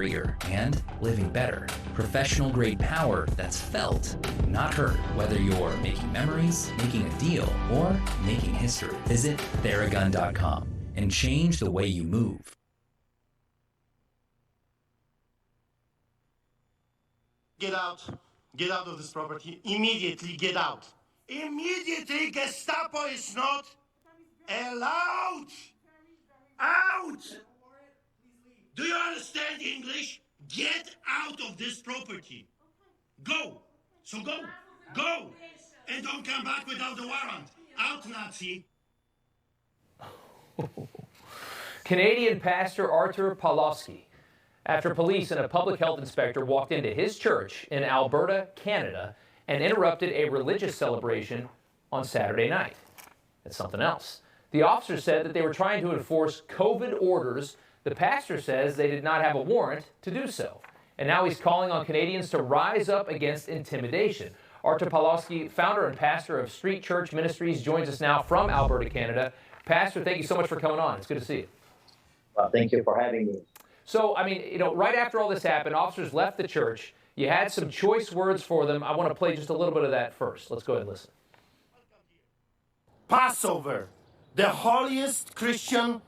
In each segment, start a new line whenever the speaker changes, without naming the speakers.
freer and living better. Professional grade power that's felt, not heard. Whether you're making memories, making a deal, or making history, visit Theragun.com and change the way you move.
Get out. Get out of this property. Immediately get out. Immediately, Gestapo is not allowed. Out! Do you understand English? Get out of this property. Go. So go. Go. And don't come back without the warrant. Out, Nazi.
Canadian pastor Artur Pawlowski, after police and a public health inspector walked into his church in Alberta, Canada, and interrupted a religious celebration on Saturday night. That's something else. The officer said that they were trying to enforce COVID orders. The pastor says they did not have a warrant to do so. And now he's calling on Canadians to rise up against intimidation. Artur Pawlowski, founder and pastor of Street Church Ministries, joins us now from Alberta, Canada. Pastor, thank you so much for coming on. It's good to see you.
Well, thank you for having me.
So, I mean, right after all this happened, officers left the church. You had some choice words for them. I want to play just a little bit of that first. Let's go ahead and listen.
Passover, the holiest Christian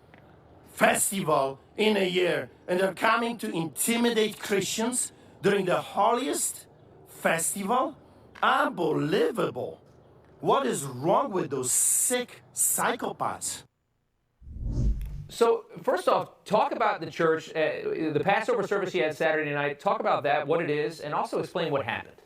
festival in a year, and they're coming to intimidate Christians during the holiest festival? Unbelievable. What is wrong with those sick psychopaths?
So, first off, talk about the church, the Passover service you had Saturday night. Talk about that, what it is, and also explain what happened.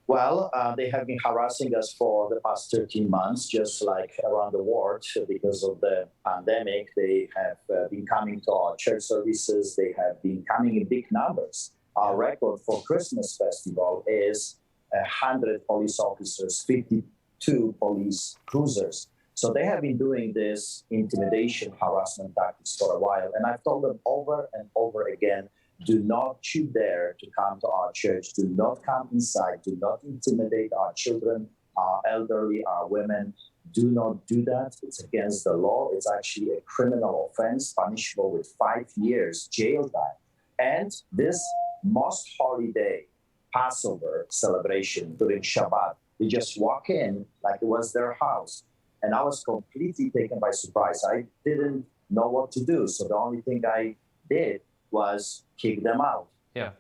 Well, they have been harassing us for the past 13 months, just like around the world, because of the pandemic. They have been coming to our church services. They have been coming in big numbers. Our record for Christmas festival is 100 police officers, 52 police cruisers. So they have been doing this intimidation, harassment tactics for a while. And I've told them over and over again, do not you dare to come to our church. Do not come inside. Do not intimidate our children, our elderly, our women. Do not do that. It's against the law. It's actually a criminal offense, punishable with 5 years jail time. And this most holy day, Passover celebration during Shabbat, they just walk in like it was their house. And I was completely taken by surprise. I didn't know what to do. So the only thing I did was kick them out.
Yeah.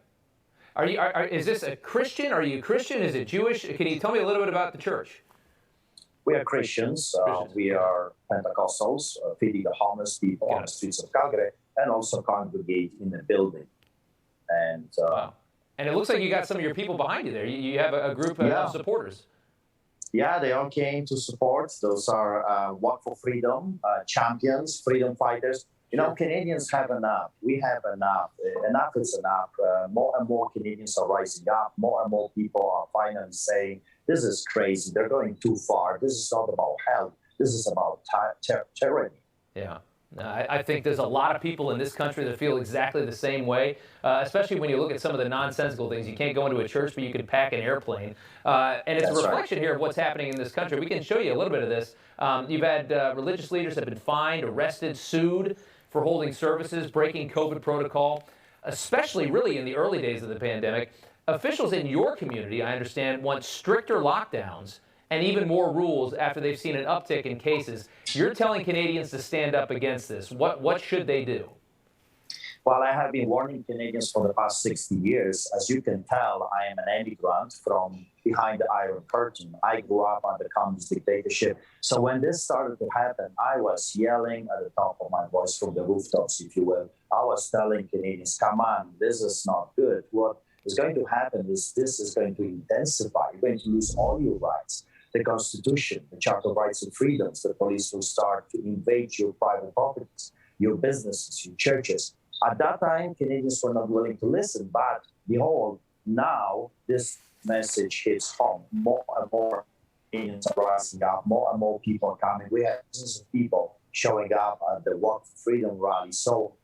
Is this a Christian? Are you Christian? Is it Jewish? Can you tell me a little bit about the church?
We are Christians. We are Pentecostals, feeding the homeless people on the streets of Calgary, and also congregate in the building. And
wow. And it looks like you got some of your people behind you there. You have a group of supporters.
Yeah, they all came to support. Those are Walk for Freedom champions, freedom fighters. You know, Canadians have enough. We have enough. Enough is enough. More and more Canadians are rising up. More and more people are finally saying, this is crazy. They're going too far. This is not about health. This is about tyranny.
Yeah. I think there's a lot of people in this country that feel exactly the same way, especially when you look at some of the nonsensical things. You can't go into a church, but you can pack an airplane. And it's a reflection here of what's happening in this country. We can show you a little bit of this. You've had religious leaders that have been fined, arrested, sued for holding services, breaking COVID protocol, especially really in the early days of the pandemic. Officials in your community, I understand, want stricter lockdowns and even more rules after they've seen an uptick in cases. You're telling Canadians to stand up against this. What should they do?
Well, I have been warning Canadians for the past 60 years. As you can tell, I am an immigrant from behind the Iron Curtain. I grew up under communist dictatorship. So when this started to happen, I was yelling at the top of my voice from the rooftops, if you will. I was telling Canadians, come on, this is not good. What is going to happen is this is going to intensify. You're going to lose all your rights. The Constitution, the Charter of Rights and Freedoms, the police will start to invade your private properties, your businesses, your churches. At that time, Canadians were not willing to listen, but behold, now this message hits home. More and more Canadians are rising up, more and more people are coming. We have dozens of people showing up at the Walk for Freedom rally. So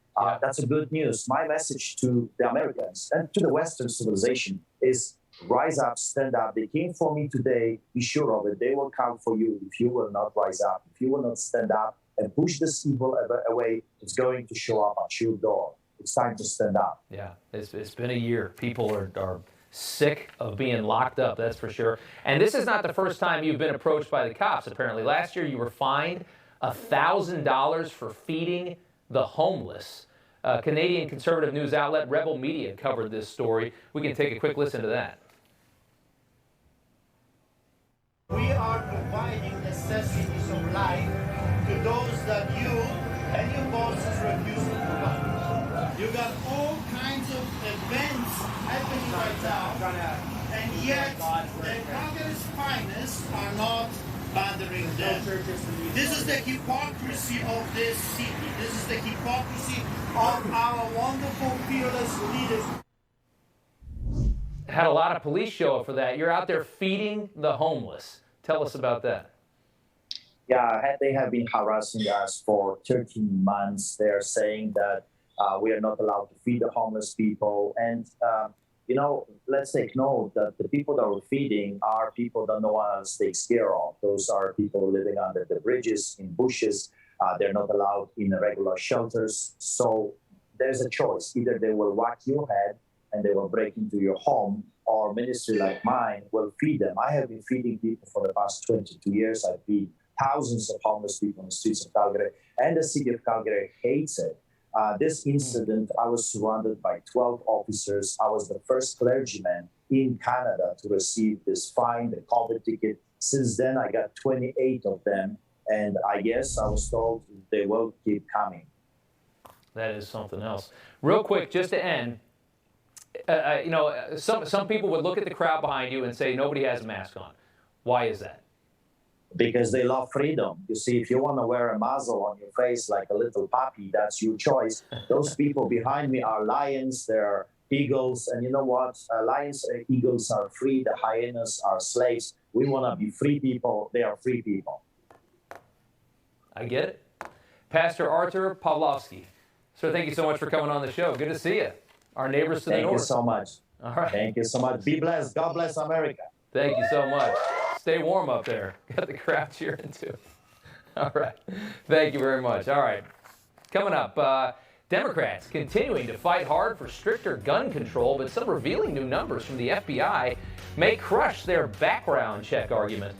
that's a good news. My message to the Americans and to the Western civilization is rise up, stand up. They came for me today. Be sure of it. They will come for you if you will not rise up, if you will not stand up and push this evil away. It's going to show up at your door. it's time to stand up.
Yeah, it's been a year. People are sick of being locked up, that's for sure. And this is not the first time you've been approached by the cops, apparently. Last year you were fined $1,000 for feeding the homeless. Canadian conservative news outlet Rebel Media covered this story. We can take a quick listen to that.
We are providing necessities of life to those that you and your bosses refuse to provide. You got all kinds of events happening right now, and yet the Calgary's finest are not bothering them. This is the hypocrisy of this city. This is the hypocrisy of our wonderful, fearless leaders.
Had a lot of police show up for that. You're out there feeding the homeless. Tell us about that.
Yeah, they have been harassing us for 13 months. They're saying that we are not allowed to feed the homeless people. And, let's take note that the people that we're feeding are people that no one else takes care of. Those are people living under the bridges, in bushes. They're not allowed in regular shelters. So there's a choice. Either they will whack your head and they will break into your home, or ministry like mine will feed them. I have been feeding people for the past 22 years. I feed thousands of homeless people in the streets of Calgary, and the city of Calgary hates it. This incident, I was surrounded by 12 officers. I was the first clergyman in Canada to receive this fine, the COVID ticket. Since then, I got 28 of them, and I guess I was told they will keep coming.
That is something else. Real quick, just to end, some people would look at the crowd behind you and say nobody has a mask on. Why is that?
Because they love freedom. You see, if you want to wear a muzzle on your face like a little puppy, that's your choice. Those people behind me are lions, they're eagles, and you know what? Lions and eagles are free, the hyenas are slaves. We want to be free people, they are free people.
I get it. Pastor Artur Pawlowski. Sir, thank you so much for coming on the show. Good to see you. Our neighbors to the north.
Thank you so much.
All right.
Thank you so much. Be blessed. God bless America.
Thank you so much. Stay warm up there. Got the crowd cheering too. All right. Thank you very much. All right. Coming up, Democrats continuing to fight hard for stricter gun control, but some revealing new numbers from the FBI may crush their background check argument.